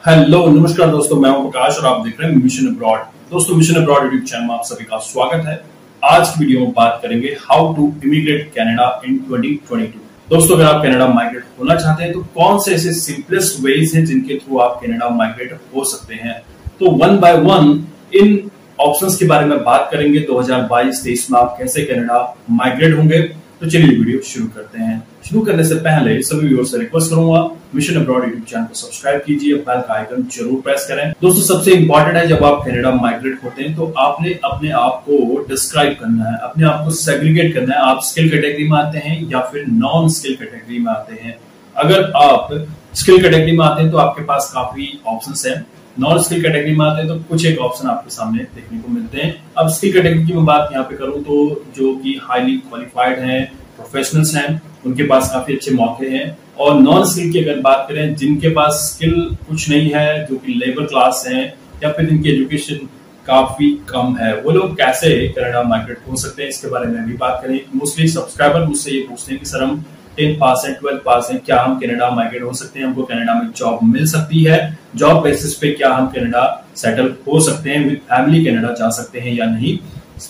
Hello नमस्कार दोस्तों, मैं हूं प्रकाश और आप देख रहे हैं मिशन अब्रॉड। दोस्तों, मिशन अब्रॉड यूट्यूब चैनल में आप सभी का स्वागत है। आज की वीडियो में बात करेंगे हाउ टू इमिग्रेट कनाडा इन 2022। दोस्तों, अगर आप कनाडा माइग्रेट होना चाहते हैं तो कौन से ऐसे सिंपलेस्ट वेज हैं जिनके थ्रू आप कनाडा माइग्रेट हो सकते हैं। तो one by one in options के बारे में बात करेंगे। 2022-23 में आप कैसे कनाडा माइग्रेट होंगे। तो चलिए वीडियो शुरू करते हैं। शुरू करने से पहले सभी व्यूअर्स से रिक्वेस्ट करूंगा, मिशन अब्रॉड यूट्यूब चैनल को सब्सक्राइब कीजिए, बेल का आइकन जरूर प्रेस करें। दोस्तों, सबसे इंपॉर्टेंट है जब आप कनाडा माइग्रेट होते हैं तो आपने अपने आप को डिस्क्राइब करना है, अपने आप को सेग्रीगेट करना है। आप स्किल कैटेगरी में आते हैं या फिर नॉन स्किल कैटेगरी में आते हैं। अगर आप स्किल कैटेगरी में आते हैं तो आपके पास काफी ऑप्शंस हैं। नॉन स्किल कैटेगरी में आते हैं तो कुछ एक ऑप्शन आपके सामने देखने को मिलते हैं। अब स्किल कैटेगरी की मैं बात यहाँ पे करूँ तो जो कि हाईली क्वालिफाइड हैं, प्रोफेशनल्स हैं, उनके पास काफी अच्छे मौके हैं। और नॉन स्किल की अगर बात करें, जिनके पास स्किल कुछ नहीं है, जो कि लेबर क्लास हैं या फिर जिनकी एजुकेशन काफी कम है, वो लोग कैसे कनाडा माइग्रेट हो सकते हैं, इसके बारे में भी बात करें। मोस्टली सब्सक्राइबर मुझसे ये पूछते हैं कि सर हम 10 पास हैं, 12 पास हैं, क्या हम कनाडा माइग्रेट हो सकते हैं, हमको कनाडा में जॉब मिल सकती है, जॉब बेसिस पे क्या हम कनाडा सेटल हो सकते हैं, विद फैमिली कनाडा जा सकते हैं या नहीं।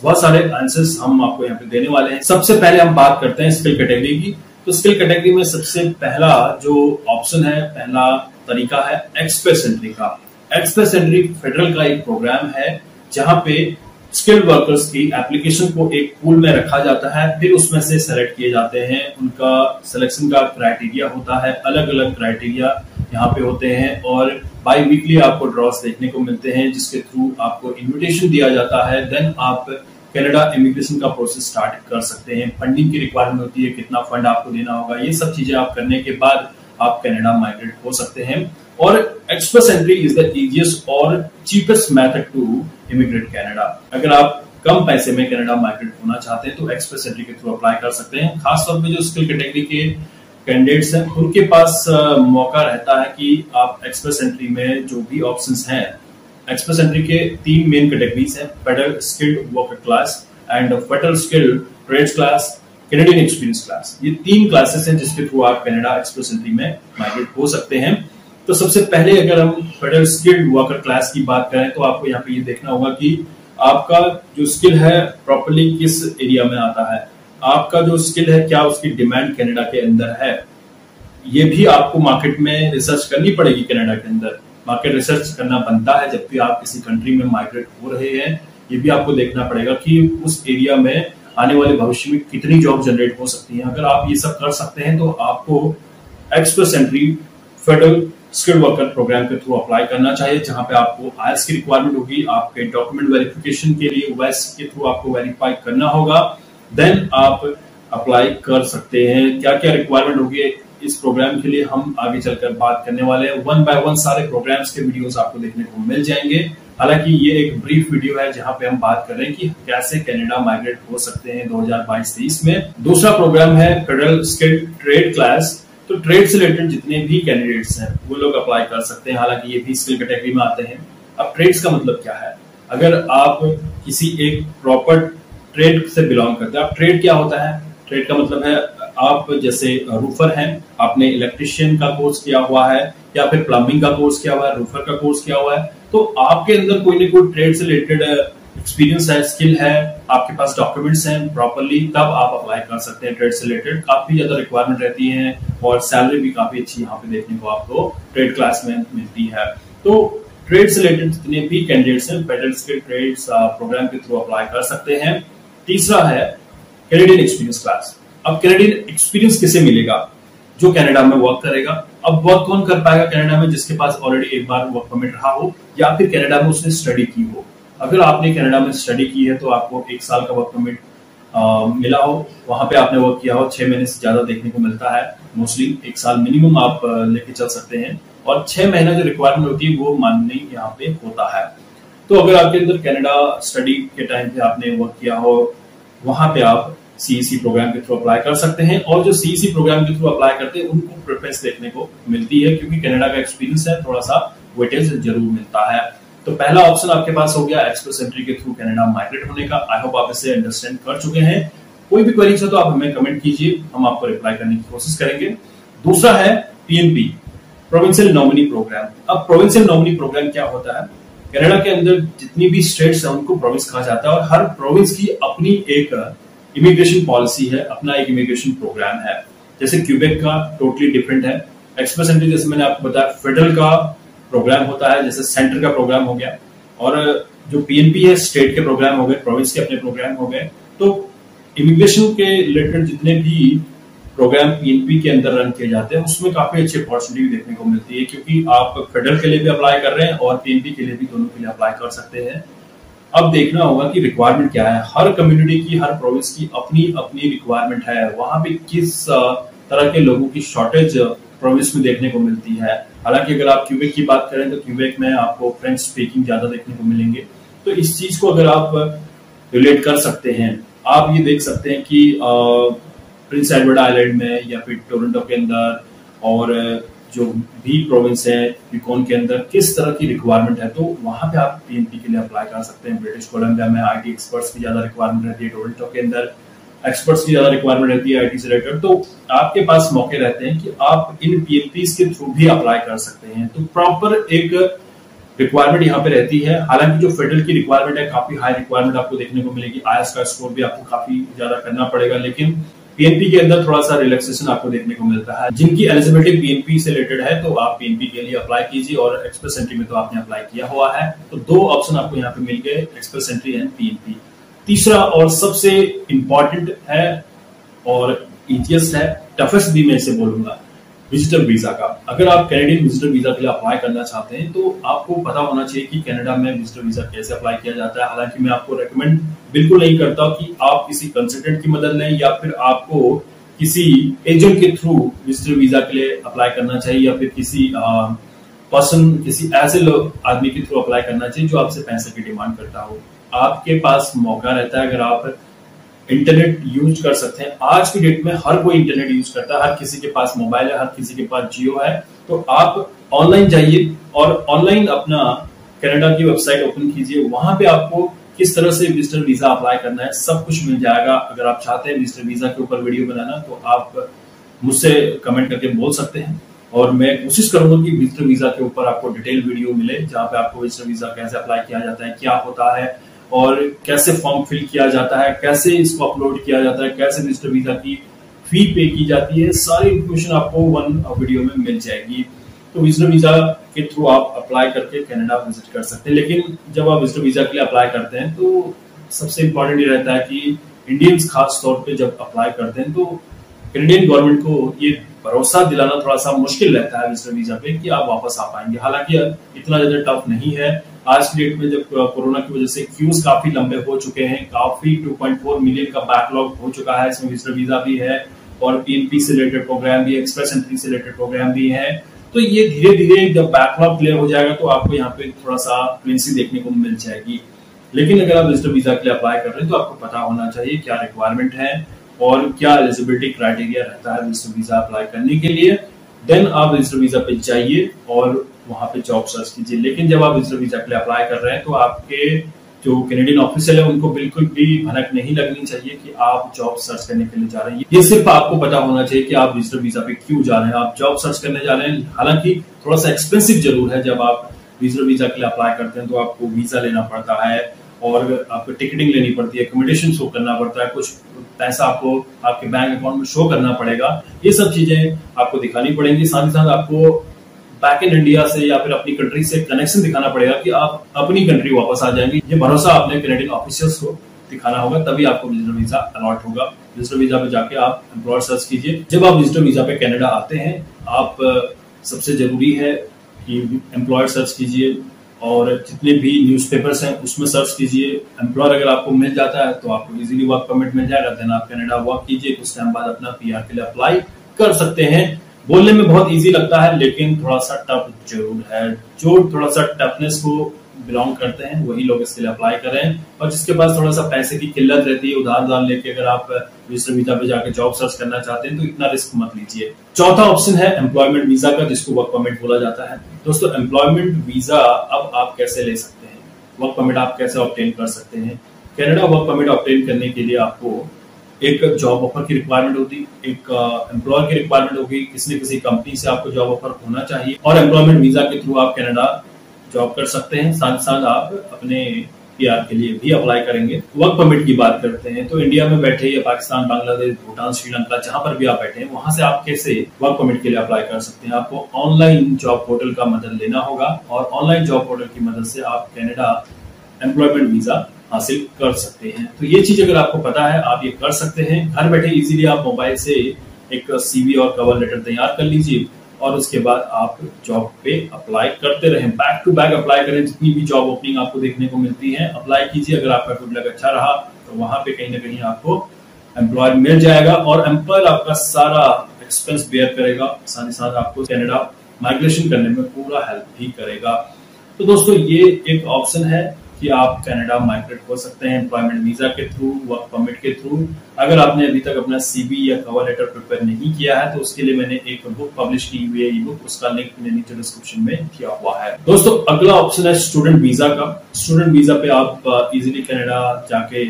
बहुत सारे आंसर्स हम आपको यहाँ पे देने वाले हैं। सबसे पहले हम बात करते हैं स्किल कैटेगरी की। तो स्किल कैटेगरी में सबसे पहला जो ऑप्शन है, पहला तरीका है एक्सप्रेस एंट्री का। एक्सप्रेस एंट्री फेडरल का एक प्रोग्राम है जहां पे स्किल्ड वर्कर्स की एप्लीकेशन को एक पूल में रखा जाता है, फिर उसमें से सेलेक्ट किए जाते हैं। उनका सिलेक्शन का क्राइटेरिया होता है, अलग अलग क्राइटेरिया यहाँ पे होते हैं और बाई वीकली आपको ड्रॉस देखने को मिलते हैं जिसके थ्रू आपको इन्विटेशन दिया जाता है। देन आप कनाडा इमिग्रेशन का प्रोसेस स्टार्ट कर सकते हैं। फंडिंग की रिक्वायरमेंट होती है, कितना फंड आपको देना होगा, ये सब चीजें आप करने के बाद आप कनाडा माइग्रेट हो सकते हैं। और express entry is the easiest और cheapest method to immigrate Canada. अगर आप कम पैसे में कनाडा माइग्रेट होना चाहते हैं तो एक्सप्रेस एंट्री के थ्रू अप्लाई कर सकते हैं। खासतौर पे जो स्किल कैटेगरी के कैंडिडेट्स हैं उनके पास मौका रहता है कि आप एक्सप्रेस एंट्री में जो भी ऑप्शंस हैं, एक्सप्रेस एंट्री के 3 मेन कैटेगरीज हैं, federal skilled worker class and federal skilled trades class, Canadian experience class. ये 3 क्लासेस हैं जिसके थ्रू आप कनाडा एक्सप्रेस एंट्री में माइग्रेट हो सकते हैं। तो सबसे पहले अगर हम फेडरल स्किल्ड वर्कर क्लास की बात करें तो आपको यहाँ पे ये देखना होगा कि आपका जो स्किल है प्रॉपर्ली किस एरिया में आता है, आपका जो स्किल है क्या उसकी डिमांड कनाडा के अंदर है। ये भी आपको मार्केट में रिसर्च करनी पड़ेगी। कनाडा के अंदर मार्केट रिसर्च करना बनता है जब भी आप किसी कंट्री में माइग्रेट हो रहे हैं। ये भी आपको देखना पड़ेगा कि उस एरिया में आने वाले भविष्य में कितनी जॉब जनरेट हो सकती है। अगर आप ये सब कर सकते हैं तो आपको express entry federal skilled worker programme के थ्रू अप्लाई करना चाहिए, जहां पे आपको आईएलटीएस की रिक्वायरमेंट होगी, आपके डॉक्यूमेंट वेरिफिकेशन के लिए वेस के थ्रू आपको वेरीफाई करना होगा। देन आप अप्लाई कर सकते हैं। क्या क्या रिक्वायरमेंट होगी इस प्रोग्राम के लिए हम आगे चलकर बात करने वाले हैं। वन बाय वन सारे प्रोग्राम्स के वीडियोस आपको देखने को मिल जाएंगे। हालांकि ये एक ब्रीफ वीडियो है जहां पे हम बात कर रहे हैं कि कैसे कनाडा माइग्रेट हो सकते हैं 2022-23 में। दूसरा प्रोग्राम है फेडरल स्किल्ड ट्रेड क्लास। तो ट्रेड से रिलेटेड जितने भी कैंडिडेट्स हैं वो लोग अप्लाई कर सकते हैं, हालांकि ये भी स्किल कैटेगरी में आते हैं। अब ट्रेड्स का मतलब क्या है? अगर आप किसी एक प्रॉपर ट्रेड से बिलोंग करते हैं, अब ट्रेड क्या होता है? ट्रेड का मतलब है आप जैसे रूफर हैं, आपने इलेक्ट्रिशियन का कोर्स किया हुआ है या फिर प्लम्बिंग का कोर्स किया हुआ है, रूफर का कोर्स किया हुआ है, तो आपके अंदर कोई ना कोई ट्रेड से रिलेटेड एक्सपीरियंस है, स्किल है, आपके पास डॉक्यूमेंट्स हैं प्रॉपर्ली, तब आप अप्लाई कर सकते हैं। ट्रेड से रिलेटेड काफी ज्यादा रिक्वायरमेंट रहती है और सैलरी भी काफी अच्छी यहाँ पे देखने को आपको ट्रेड क्लास में मिलती है। तो ट्रेड से रिलेटेड जितने भी कैंडिडेट्स हैं फेडरल स्किल ट्रेड्स प्रोग्राम के थ्रू अप्लाई कर सकते हैं। तीसरा है कैनेडियन एक्सपीरियंस क्लास। अब कैनेडियन एक्सपीरियंस किसे मिलेगा? जो कनाडा में वर्क करेगा। अब वर्क कौन कर पाएगा कनाडा में? जिसके पास ऑलरेडी एक बार वर्क परमिट रहा हो या फिर कनाडा में उसने स्टडी की हो। अगर आपने कनाडा में स्टडी की है तो आपको 1 साल का वर्क परमिट मिला हो, वहां पे आपने वर्क किया हो, 6 महीने से ज्यादा देखने को मिलता है। मोस्टली 1 साल मिनिमम आप लेके चल सकते हैं और 6 महीना जो रिक्वायरमेंट होती है वो मानने यहाँ पे होता है। तो अगर आपके अंदर कनाडा स्टडी के टाइम पे आपने वर्क किया हो, वहां पे आप सीईसी प्रोग्राम के थ्रू अप्लाई कर सकते हैं। और जो सीईसी प्रोग्राम के थ्रू अप्लाई करते हैं उनको प्रेफरेंस देखने को मिलती है, क्योंकि कनाडा का एक्सपीरियंस है, थोड़ा सा वेटेज जरूर मिलता है। तो पहला ऑप्शन आपके पास हो गया एक्सप्रेस एंट्री के थ्रू कनाडा माइग्रेट होने का। आई होप आप इसे अंडरस्टैंड कर चुके हैं। कोई भी क्वेरीज हो तो आप हमें कमेंट कीजिए, हम आपको रिप्लाई करने की कोशिश करेंगे। दूसरा है पीएनपी। Provincial nominee program. अब प्रोविंशियल नॉमिनी प्रोग्राम क्या होता है? कनाडा के अंदर जितनी भी स्टेट्स है उनको प्रोविंस कहा जाता है और हर प्रोविंस की अपनी एक इमिग्रेशन पॉलिसी है, अपना एक इमिग्रेशन प्रोग्राम है। जैसे क्यूबेक का टोटली डिफरेंट है। एक्सप्रेस एंट्री जैसे मैंने आपको बताया फेडरल का प्रोग्राम होता है, जैसे सेंटर का प्रोग्राम हो गया, और जो पीएनपी है स्टेट के प्रोग्राम हो गए, प्रोविंस के अपने प्रोग्राम हो गए। तो इमिग्रेशन के रिलेटेड जितने भी प्रोग्राम पीएनपी के अंदर रन किए जाते हैं उसमें काफी अच्छी अपॉर्चुनिटी देखने को मिलती है, क्योंकि आप फेडरल के लिए भी अप्लाई कर रहे हैं और पीएनपी के लिए भी, दोनों के लिए अप्लाई कर सकते हैं। अब देखना होगा कि रिक्वायरमेंट क्या है। हर कम्युनिटी की, हर प्रोविंस की अपनी अपनी रिक्वायरमेंट है। वहां पे किस तरह के लोगों की शॉर्टेज प्रोविंस में देखने को मिलती है। हालांकि अगर आप क्यूबेक की बात करें तो क्यूबेक में आपको फ्रेंच स्पीकिंग ज्यादा देखने को मिलेंगे। तो इस चीज को अगर आप रिलेट कर सकते हैं, आप ये देख सकते हैं कि प्रिंस एडवर्ड आइलैंड में या फिर टोरंटो के अंदर और जो भी प्रोविंस है यूकोन के अंदर किस तरह की रिक्वायरमेंट है, तो वहां पे आप पीएनपी के लिए अप्लाई कर सकते हैं। ब्रिटिश कोलंबिया में आईटी एक्सपर्ट्स की ज्यादा रिक्वायरमेंट रहती है, टोरंटो के अंदर एक्सपर्ट्स की ज्यादा रिक्वायरमेंट रहती है आईटी से रिलेटेड। तो आपके पास मौके रहते हैं कि आप इन पीएनपी के थ्रू भी अप्लाई कर सकते हैं। तो प्रॉपर एक रिक्वायरमेंट यहाँ पे रहती है। हालांकि जो फेडरल की रिक्वायरमेंट है काफी हाई रिक्वायरमेंट आपको देखने को मिलेगी, आईएलटीएस का स्कोर भी आपको काफी ज्यादा करना पड़ेगा, लेकिन पीएनपी के अंदर थोड़ा सा रिलैक्सेशन आपको देखने को मिलता है। जिनकी एलिजिबिलिटी पीएनपी से रिलेटेड है तो आप पीएनपी के लिए अप्लाई कीजिए, और एक्सप्रेस एंट्री में तो आपने अप्लाई किया हुआ है। तो दो ऑप्शन आपको यहाँ पे मिल गए, एक्सप्रेस एंट्री एंड पीएनपी। तीसरा और सबसे इंपॉर्टेंट है और इजिएस्ट है, टफेस्ट भी मैं इसे बोलूंगा, विजिटर वीजा का। अगर आप कैनेडियन विजिटर वीजा के लिए अप्लाई करना चाहते हैं तो आपको पता होना चाहिए कि कनाडा में विजिटर वीजा कैसे अप्लाई किया जाता है। हालांकि मैं आपको रेकमेंड बिल्कुल नहीं करता कि आप किसी कंसल्टेंट की मदद लें या फिर आपको किसी एजेंट के थ्रू विजिटर वीजा के लिए अप्लाई करना चाहिए, या फिर किसी पर्सन, किसी ऐसे आदमी के थ्रू अप्लाई करना चाहिए जो आपसे पैसे की डिमांड करता हो। आपके पास मौका रहता है, अगर आप इंटरनेट यूज कर सकते हैं। आज की डेट में हर कोई इंटरनेट यूज करता है, हर किसी के पास मोबाइल है, हर किसी के पास जियो है। तो आप ऑनलाइन जाइए और ऑनलाइन अपना कनाडा की वेबसाइट ओपन कीजिए। वहां पे आपको किस तरह से विजिटर वीजा अप्लाई करना है सब कुछ मिल जाएगा। अगर आप चाहते हैं विजिटर वीजा के ऊपर वीडियो बनाना तो आप मुझसे कमेंट करके बोल सकते हैं, और मैं कोशिश करूंगा कि विजिटर वीजा के ऊपर आपको डिटेल वीडियो मिले, जहां पे आपको विजिटर वीजा कैसे अप्लाई किया जाता है, क्या होता है और कैसे फॉर्म फिल किया जाता है, कैसे इसको अपलोड किया जाता है, कैसे विजिटर वीजा की फी पे की जाती है, सारी इंफॉर्मेशन आपको वन वीडियो में मिल जाएगी। तो विजिटर वीजा के थ्रू आप अप्लाई करके कनाडा विजिट कर सकते हैं। लेकिन जब आप विजिटर वीजा के लिए अप्लाई करते हैं तो सबसे इंपॉर्टेंट ये रहता है कि इंडियंस खास तौर पे जब अप्लाई करते हैं तो कैनेडियन गवर्नमेंट को ये भरोसा दिलाना थोड़ा सा मुश्किल रहता है विजिटर वीजा पे कि आप वापस आ पाएंगे। हालांकि इतना ज्यादा टफ नहीं है। आज की डेट में जब कोरोना की वजह से क्यूज काफी लंबे हो चुके हैं, काफी 2.4 मिलियन का बैकलॉग हो चुका है, इसमें विजिटर वीजा भी है और पीएनपी से रिलेटेड प्रोग्राम भी है, एक्सप्रेस एंट्री से रिलेटेड प्रोग्राम भी है। तो ये धीरे धीरे जब बैकलॉग क्लियर हो जाएगा तो आपको यहाँ पे थोड़ा सा फ्लुएंसी देखने को मिल जाएगी। लेकिन अगर आप विजिटर वीजा के लिए अप्लाई कर रहे हैं तो आपको पता होना चाहिए क्या रिक्वायरमेंट है और क्या एलिजिबिलिटी क्राइटेरिया रहता है विजिटर वीजा अप्लाई करने के लिए। देन आप विजिटर वीजा पे जाइए और वहां पे जॉब सर्च कीजिए। लेकिन जब आप विजिटर वीजा के लिए अप्लाई कर रहे हैं तो आपके जो कैनेडियन ऑफिशियल है उनको बिल्कुल भी भनक नहीं लगनी चाहिए कि आप जॉब सर्च करने के लिए जा रहे हैं। ये सिर्फ आपको पता होना चाहिए कि आप विजिटर वीजा पे क्यों जा रहे हैं, आप जॉब सर्च करने जा रहे हैं। हालांकि थोड़ा सा एक्सपेंसिव जरूर है, जब आप विजिटर वीजा के लिए अप्लाई करते हैं तो आपको वीजा लेना पड़ता है और आपको टिकटिंग लेनी पड़ती है, अकोमोडेशन शो करना पड़ता है, कुछ पैसा आपको आपके बैंक अकाउंट में शो करना पड़ेगा। ये सब चीजें आपको दिखानी पड़ेंगी। साथ ही साथ आपको बैक इन इंडिया से या फिर अपनी कंट्री से कनेक्शन दिखाना पड़ेगा कि आप अपनी कंट्री वापस आ जाएंगे। ये भरोसा आपने कैनेडियन ऑफिशियल्स को दिखाना होगा, तभी आपको विजिटर वीजा अलॉट होगा। विजिटर वीजा पे जाके आप एम्प्लॉयर सर्च कीजिए। जब आप विजिटर वीजा पे कनाडा आते हैं, आप सबसे जरूरी है कि एम्प्लॉयर सर्च कीजिए और जितने भी न्यूज़पेपर्स हैं उसमें सर्च कीजिए। एम्प्लॉयर अगर आपको मिल जाता है तो आपको इजीली वर्क परमिट मिल जाएगा। देन आप कनाडा वर्क कीजिए, कुछ टाइम बाद अपना पीआर के लिए अप्लाई कर सकते हैं। बोलने में बहुत इजी लगता है लेकिन थोड़ा सा टफ जरूर है। जो थोड़ा सा टफनेस को बिलोंग करते हैं वही लोग इसके लिए अप्लाई करें, और जिसके पास थोड़ा सा पैसे की किल्लत रहती है, उधार लेके अगर आप विजिटर वीजा पे जाके जॉब सर्च करना चाहते हैं तो इतना रिस्क मत लीजिए। चौथा ऑप्शन है एम्प्लॉयमेंट वीजा का, जिसको वर्क परमिट बोला जाता है। दोस्तों, एम्प्लॉयमेंट वीजा अब आप कैसे ले सकते हैं, वर्क परमिट आप कैसे ऑब्टेन कर सकते हैं। कनाडा वर्क परमिट ऑब्टेन करने के लिए आपको एक जॉब ऑफर की रिक्वायरमेंट होती, एक एम्प्लॉयर की रिक्वायरमेंट होगी, किसी न किसी कंपनी से आपको जॉब ऑफर होना चाहिए और एम्प्लॉयमेंट वीजा के थ्रू आप कनाडा जॉब कर सकते हैं। साथ साथ आप अपने पीआर के लिए भी अप्लाई करेंगे। वर्क परमिट की बात करते हैं तो इंडिया में बैठे या पाकिस्तान, बांग्लादेश, भूटान, श्रीलंका, जहां पर भी आप बैठे हैं वहां से आप कैसे वर्क परमिट के लिए अप्लाई कर सकते हैं। आपको ऑनलाइन जॉब पोर्टल का मदद लेना होगा और ऑनलाइन जॉब पोर्टल की मदद से आप कनाडा एम्प्लॉयमेंट वीजा हासिल कर सकते हैं। तो ये चीज अगर आपको पता है आप ये कर सकते हैं। घर बैठे इजीली आप मोबाइल से एक सीवी और कवर लेटर तैयार कर लीजिए और उसके बाद आप जॉब पे अप्लाई करते रहें। बैक टू बैक अप्लाई करें, जितनी भी जॉब ओपनिंग आपको देखने को मिलती है अप्लाई कीजिए। अगर आपका गुड लक अच्छा रहा तो वहां पे कहीं ना कहीं आपको एम्प्लॉयर मिल जाएगा और एम्प्लॉयर आपका सारा एक्सपेंस बेयर करेगा। साथ ही साथ आपको कनाडा माइग्रेशन करने में पूरा हेल्प भी करेगा। तो दोस्तों ये एक ऑप्शन है कि आप कनाडा माइग्रेट हो सकते हैं एम्प्लॉयमेंट वीजा के थ्रू, वर्क परमिट के थ्रू। अगर आपने अभी तक अपना सीवी या कवर लेटर प्रिपेयर नहीं किया है तो उसके लिए मैंने एक बुक पब्लिश की हुई है, ई बुक, उसका लिंक मैंने नीचे डिस्क्रिप्शन में दिया हुआ है। दोस्तों अगला ऑप्शन है स्टूडेंट वीजा का। स्टूडेंट वीजा पे आप इजीली कनाडा जाके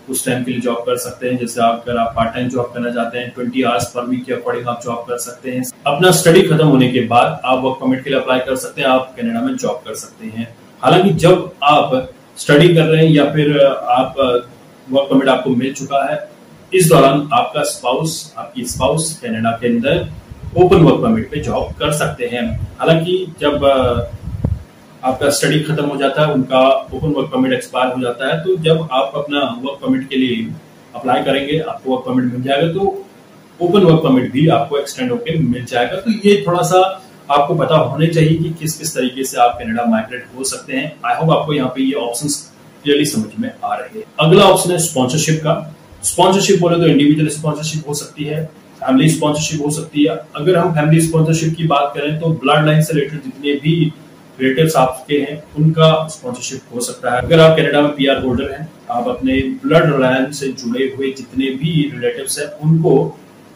उस टाइम के लिए जॉब कर सकते हैं। जैसे अगर आप पार्ट टाइम जॉब करना चाहते हैं 20 आवर्स पर वीक के अकॉर्डिंग आप जॉब कर सकते हैं। अपना स्टडी खत्म होने के बाद आप वर्क परमिट के लिए अप्लाई कर सकते हैं, आप कनाडा में जॉब कर सकते हैं। हालांकि जब आप स्टडी कर रहे हैं या फिर आप वर्क परमिट आपको मिल चुका है, इस दौरान आपका स्पाउस, आपकी स्पाउस कनाडा के अंदर ओपन वर्क परमिट पे जॉब कर सकते हैं। हालांकि जब आपका स्टडी खत्म हो जाता है, उनका ओपन वर्क परमिट एक्सपायर हो जाता है, तो जब आप अपना वर्क परमिट के लिए अप्लाई करेंगे आपको वर्क परमिट मिल जाएगा, तो ओपन वर्क परमिट भी आपको एक्सटेंड होकर मिल जाएगा। तो ये थोड़ा सा आपको पता होने चाहिए कि किस किस तरीके से आप कनाडा माइग्रेट हो सकते हैं। आई होप आपको यहाँ पे ये ऑप्शंस क्लियरली समझ में आ रहे हैं। अगला ऑप्शन है स्पॉन्सरशिप का। स्पॉन्सरशिप बोले तो इंडिविजुअल स्पॉन्सरशिप हो सकती है, फैमिली स्पॉन्सरशिप हो सकती है। अगर हम फैमिली स्पॉन्सरशिप की बात करें तो ब्लड लाइन से रिलेटेड जितने भी रिलेटिव्स आपके हैं उनका स्पॉन्सरशिप हो सकता है। अगर आप कनाडा में पीआर होल्डर हैं, आप अपने ब्लड लाइन से जुड़े हुए जितने भी रिलेटिव्स हैं उनको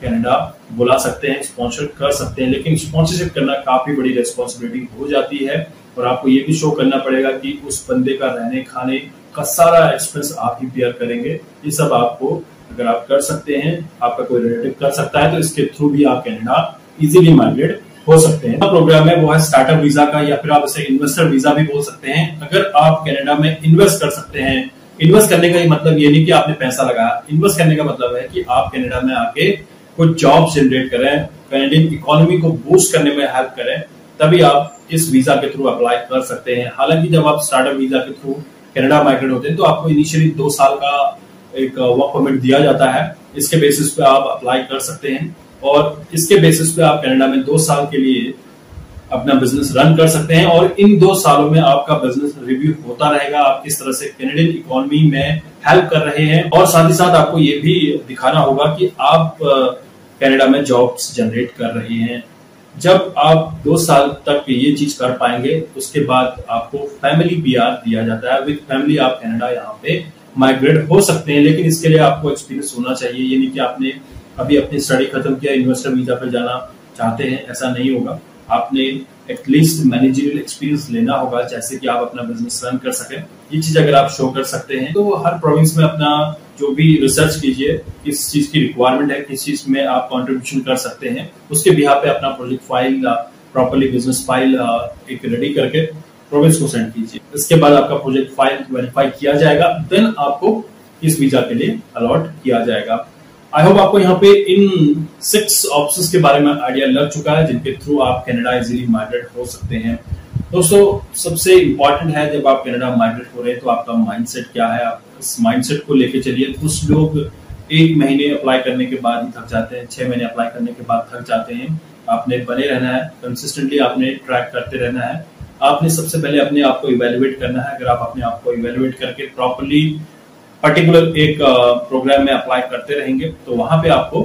कनाडा बुला सकते हैं, स्पॉन्सर कर सकते हैं। लेकिन स्पॉन्सरशिप करना काफी बड़ी रेस्पॉन्सिबिलिटी हो जाती है और आपको ये भी शो करना पड़ेगा कि उस बंदे का रहने खाने का सारा एक्सपेंस आप ही बेयर करेंगे। ये सब आपको अगर आप कर सकते हैं, आपका कोई रिलेटिव कर सकता है, तो इसके थ्रू भी आप कनाडा इजीली माइग्रेट हो सकते हैं। प्रोग्राम है वो है स्टार्टअप वीजा का, या फिर आप इसे इन्वेस्टर वीजा भी बोल सकते हैं। अगर आप कनाडा में इन्वेस्ट कर सकते हैं, इन्वेस्ट करने का मतलब ये नहीं कि आपने पैसा लगाया, इन्वेस्ट करने का मतलब है कि आप कनाडा में आके कुछ जॉब जनरेट करें, कनाडियन इकोनॉमी को बूस्ट करने में हेल्प करें, तभी आप इस वीजा के थ्रू अप्लाई कर सकते हैं। हालांकि जब आप स्टार्टअप वीजा के थ्रू कनाडा माइग्रेट होते हैं तो आपको इनिशियली 2 साल का एक वर्क परमिट दिया जाता है। इसके बेसिस पे आप अप्लाई कर सकते हैं और इसके बेसिस पे आप कनाडा में 2 साल के लिए अपना बिजनेस रन कर सकते हैं और इन 2 सालों में आपका बिजनेस रिव्यू होता रहेगा, आप किस तरह से कनाडियन इकोनॉमी में हेल्प कर रहे हैं। और साथ ही साथ आपको ये भी दिखाना होगा कि आप कनाडा में जॉब्स जनरेट कर रहे हैं। जब आप 2 साल तक ये चीज कर पाएंगे उसके बाद आपको फैमिली पीआर दिया जाता है। विद फैमिली आप कनाडा यहाँ पे माइग्रेट हो सकते हैं, लेकिन इसके लिए आपको एक्सपीरियंस होना चाहिए। ये नहीं कि आपने अभी अपनी स्टडी खत्म किया, इन्वेस्टर वीजा पे जाना चाहते हैं, ऐसा नहीं होगा। आपने एटलीस्ट मैनेजरियल एक्सपीरियंस लेना होगा, जैसे कि आप अपना बिजनेस रन कर सकें। ये चीज अगर आप शो कर सकते हैं तो हर प्रोविंस में अपना जो भी रिसर्च कीजिए, किस चीज की रिक्वायरमेंट है, किस चीज में आप कंट्रीब्यूशन कर सकते हैं, उसके बिहाफ पे अपना project file, properly business file एक रेडी करके प्रोविंस को सेंड कीजिए। इसके बाद आपका प्रोजेक्ट फाइल वेरीफाई किया जाएगा, देन आपको इस वीजा के लिए अलॉट किया जाएगा। आई होप आपको यहाँ पे इन 6 ऑप्शंस के बारे में आइडिया लग चुका है जिनके थ्रू आप कनाडा इजीली माइग्रेट हो सकते हैं। दोस्तों सबसे इंपॉर्टेंट है जब आप कनाडा माइग्रेट हो रहे हैं तो आपका माइंडसेट क्या है, आप इस माइंडसेट को लेके चलिए। कुछ लोग 1 महीने अप्लाई करने के बाद ही थक जाते हैं, 6 महीने अप्लाई करने के बाद थक जाते हैं। आपने बने रहना है, कंसिस्टेंटली आपने ट्रैक करते रहना है। आपने सबसे पहले अपने आप को इवेल्युएट करना है। अगर आप अपने आप को इवेल्युएट करके प्रॉपर्ली पर्टिकुलर एक प्रोग्राम में अप्लाई करते रहेंगे तो वहां पे आपको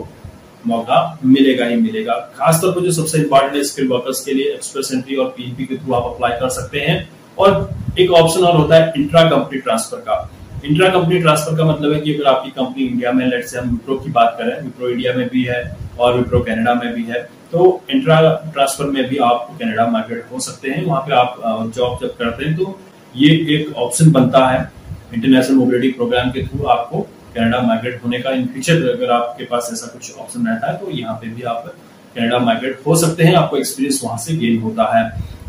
मौका मिलेगा ही मिलेगा। खासतौर पर जो सबसे इंपॉर्टेंट है स्किल वर्कर्स के लिए एक्सप्रेस एंट्री और पीईपी के थ्रू आप अप्लाई कर सकते हैं। और एक ऑप्शन और होता है इंट्रा कंपनी ट्रांसफर का। इंट्रा कंपनी ट्रांसफर का मतलब है कि अगर आपकी कंपनी इंडिया में, लेट्स से हम विप्रो की बात करें, विप्रो इंडिया में भी है और विप्रो कनाडा में भी है, तो इंट्रा ट्रांसफर में भी आप कनाडा माइग्रेट हो सकते हैं। वहां पे आप जॉब जब करते हैं तो ये एक ऑप्शन बनता है। इंटरनेशनल मोबिलिटी प्रोग्राम के थ्रू आपको कनाडा माइग्रेट होने का। इन फ्यूचर अगर आपके पास ऐसा कुछ ऑप्शन रहता है तो यहाँ पे भी आप कनाडा माइग्रेट हो सकते हैं, आपको एक्सपीरियंस वहां से गेन होता है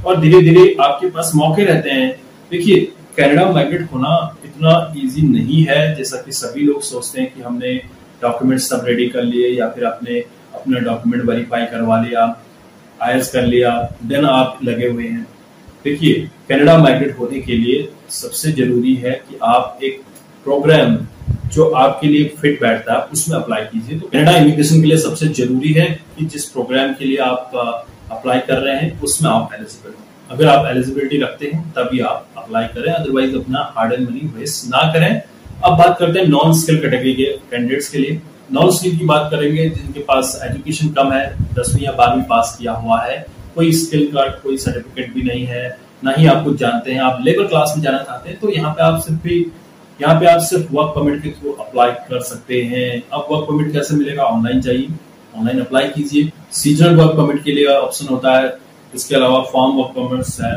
और धीरे धीरे आपके पास मौके रहते हैं। देखिए, कनाडा माइग्रेट होना इतना इजी नहीं है जैसा कि सभी लोग सोचते हैं कि हमने डॉक्यूमेंट सब रेडी कर लिए या फिर आपने अपना डॉक्यूमेंट वेरीफाई करवा लिया, आईएलटीएस कर लिया, देन आप लगे हुए हैं। देखिए, कनाडा माइग्रेट होने के लिए सबसे जरूरी है कि आप एक प्रोग्राम जो आपके लिए फिट बैठता है उसमें अप्लाई कीजिए। तो कनाडा इमिग्रेशन के लिए सबसे जरूरी है कि जिस प्रोग्राम के लिए आप अप्लाई कर रहे हैं उसमें आप एलिजिबल हो। अगर आप एलिजिबिलिटी रखते हैं तभी आप अप्लाई करें, अदरवाइज अपना हार्ड एंड मनी वेस्ट ना करें। अब बात करते हैं नॉन स्किल कैटेगरी के कैंडिडेट्स के लिए। नॉन स्किल की बात करेंगे जिनके पास एजुकेशन कम है, 10वीं या 12वीं पास किया हुआ है, कोई स्किल का कोई सर्टिफिकेट भी नहीं है, ना ही आप कुछ जानते हैं, आप लेबर क्लास में जाना चाहते हैं, तो यहाँ पे आप सिर्फ वर्क परमिट के थ्रू अप्लाई कर सकते हैं। अब वर्क परमिट कैसे मिलेगा? ऑनलाइन जाइए, ऑनलाइन अप्लाई कीजिए। सीजनल वर्क परमिट के लिए ऑप्शन होता है, इसके अलावा फॉर्म वर्क परमिट्स है,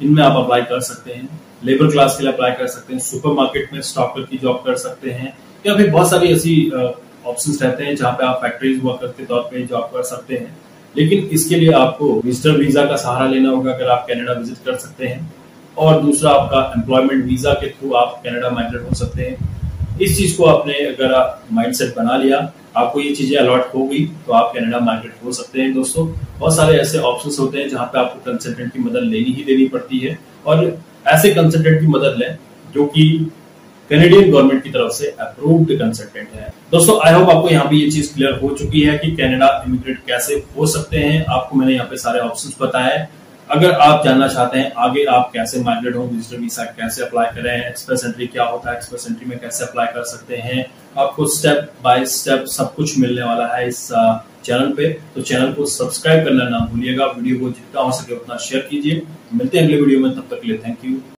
इनमें आप अप्लाई कर सकते हैं। लेबर क्लास के लिए अप्लाई कर सकते हैं, सुपरमार्केट में स्टॉकर की जॉब कर सकते हैं, या फिर बहुत सारी ऐसी ऑप्शंस रहते हैं जहां पे आप फैक्ट्रीज वर्कर के तौर पे जॉब कर सकते हैं। लेकिन इसके लिए आपको विजिटर वीजा का सहारा लेना होगा अगर आप कनाडा विजिट कर सकते हैं, और दूसरा आपका एम्प्लॉयमेंट वीजा के थ्रू आप कनाडा माइग्रेट हो सकते हैं। इस चीज को आपने अगर माइंडसेट बना लिया, आपको ये चीजें अलॉट हो गई, तो आप कनाडा माइग्रेट हो सकते हैं। दोस्तों, बहुत सारे ऐसे ऑप्शंस होते हैं जहां पे आपको कंसल्टेंट की मदद लेनी पड़ती है, और ऐसे कंसल्टेंट की मदद लें जो कि कैनेडियन गवर्नमेंट की तरफ से अप्रूव्ड कंसल्टेंट है। दोस्तों, आई होप आपको यहाँ पे ये चीज क्लियर हो चुकी है कि कनाडा इमिग्रेट कैसे हो सकते हैं। आपको मैंने यहाँ पे सारे ऑप्शंस बताए। अगर आप जानना चाहते हैं आगे आप कैसे माइग्रेट हो, विजिटर वीजा कैसे अप्लाई करें, एक्सप्रेस एंट्री क्या होता है, एक्सप्रेस एंट्री में कैसे अप्लाई कर सकते हैं, आपको स्टेप बाय स्टेप सब कुछ मिलने वाला है इस चैनल पे। तो चैनल को सब्सक्राइब करना ना भूलिएगा, वीडियो को जितना हो सके उतना शेयर कीजिए। मिलते हैं अगले वीडियो में, तब तक के लिए थैंक यू।